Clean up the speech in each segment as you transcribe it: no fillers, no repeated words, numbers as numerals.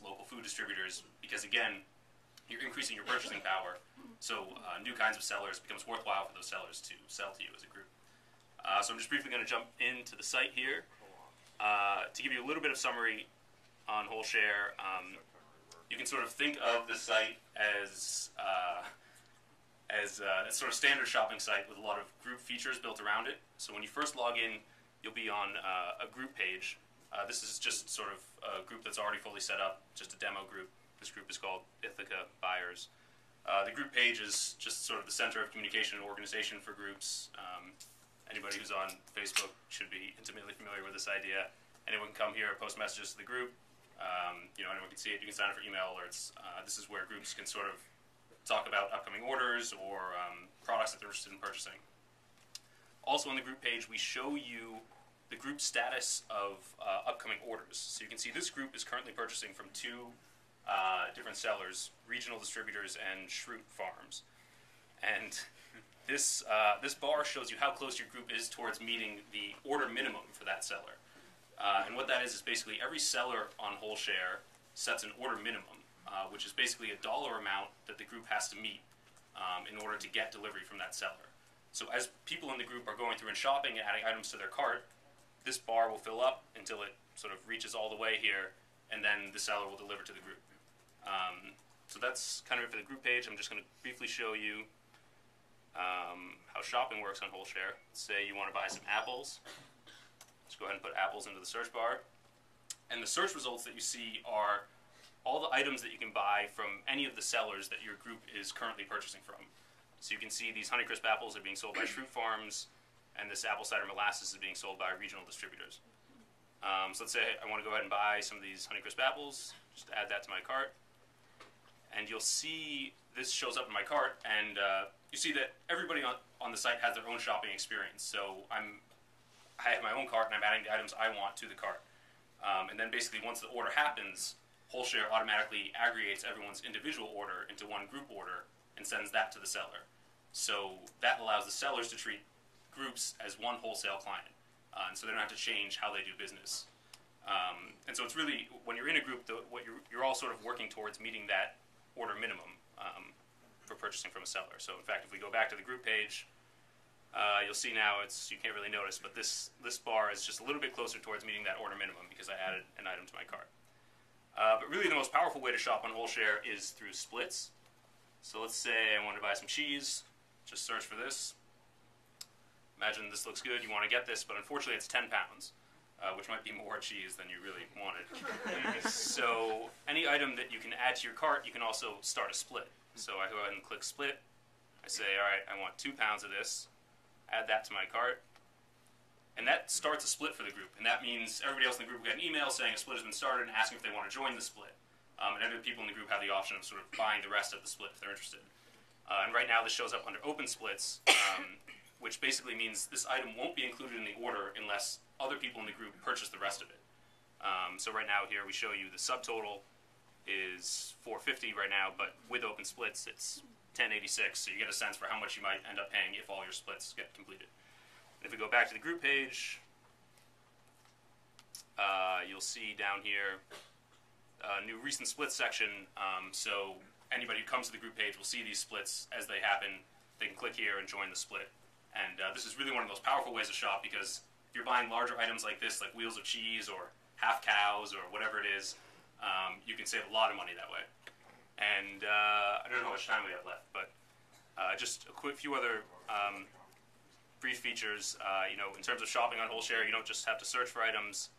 local food distributors, because again, you're increasing your purchasing power, so new kinds of sellers, becomes worthwhile for those sellers to sell to you as a group. So I'm just briefly going to jump into the site here to give you a little bit of summary on Wholeshare. You can sort of think of the site as a sort of standard shopping site with a lot of group features built around it. So when you first log in, you'll be on a group page. This is just sort of a group that's already fully set up, just a demo group. This group is called Ithaca Buyers. The group page is just sort of the center of communication and organization for groups. Anybody who's on Facebook should be intimately familiar with this idea. Anyone can come here, post messages to the group. Anyone can see it. You can sign up for email alerts. This is where groups can sort of talk about upcoming orders or products that they're interested in purchasing. Also on the group page, we show you the group status of upcoming orders. So you can see this group is currently purchasing from two different sellers, Regional Distributors and Shroot Farms. And this bar shows you how close your group is towards meeting the order minimum for that seller. And what that is basically every seller on Wholeshare sets an order minimum, which is basically a dollar amount that the group has to meet in order to get delivery from that seller. So as people in the group are going through and shopping and adding items to their cart, this bar will fill up until it sort of reaches all the way here, and then the seller will deliver to the group. So that's kind of it for the group page. I'm just going to briefly show you how shopping works on Wholeshare. Say you want to buy some apples. Just go ahead and put apples into the search bar. And the search results that you see are all the items that you can buy from any of the sellers that your group is currently purchasing from. So you can see these Honeycrisp apples are being sold by Shroot Farms, and this apple cider molasses is being sold by Regional Distributors. So let's say I want to go ahead and buy some of these Honeycrisp apples. Just add that to my cart. And you'll see this shows up in my cart, and you see that everybody on the site has their own shopping experience. So I have my own cart, and I'm adding the items I want to the cart. And then basically once the order happens, Wholeshare automatically aggregates everyone's individual order into one group order and sends that to the seller. So that allows the sellers to treat groups as one wholesale client. And so they don't have to change how they do business. And so it's really, when you're in a group, you're all sort of working towards meeting that order minimum for purchasing from a seller. So in fact, if we go back to the group page, you'll see now you can't really notice, but this bar is just a little bit closer towards meeting that order minimum because I added an item to my cart. But really the most powerful way to shop on Wholeshare is through splits. So let's say I want to buy some cheese. Just search for this. Imagine this looks good, you want to get this, but unfortunately it's 10 pounds, which might be more cheese than you really wanted. So any item that you can add to your cart, you can also start a split. So I go ahead and click split. I say, all right, I want 2 pounds of this. Add that to my cart. And that starts a split for the group. And that means everybody else in the group will get an email saying a split has been started and asking if they want to join the split. And other people in the group have the option of sort of buying the rest of the split if they're interested. And right now this shows up under open splits, which basically means this item won't be included in the order unless other people in the group purchase the rest of it. So right now here we show you the subtotal is $4.50 right now, but with open splits it's $10.86, so you get a sense for how much you might end up paying if all your splits get completed. And if we go back to the group page, you'll see down here a new recent splits section. So anybody who comes to the group page will see these splits as they happen. They can click here and join the split. And this is really one of the most powerful ways to shop, because if you're buying larger items like this, like wheels of cheese or half cows or whatever it is, you can save a lot of money that way. And I don't know how much time we have left, but just a few other brief features. In terms of shopping on Wholeshare, you don't just have to search for items.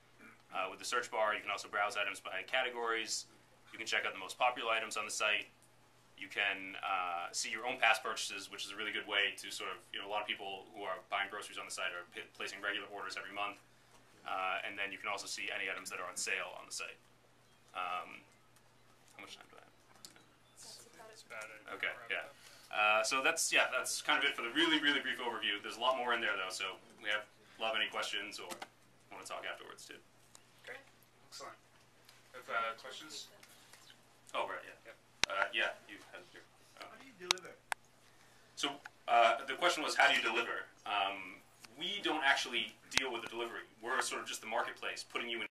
With the search bar, you can also browse items by categories. You can check out the most popular items on the site. You can see your own past purchases, which is a really good way to sort of, a lot of people who are buying groceries on the site are placing regular orders every month. And then you can also see any items that are on sale on the site. How much time do I have? That's about it. Okay, yeah. So that's kind of it for the really, really brief overview. There's a lot more in there, though, so we love any questions or want to talk afterwards, too. Great. Excellent. Have questions? Oh, right, yeah. Yeah, you had your... How do you deliver? So the question was, how do you deliver? We don't actually deal with the delivery. We're sort of just the marketplace, putting you in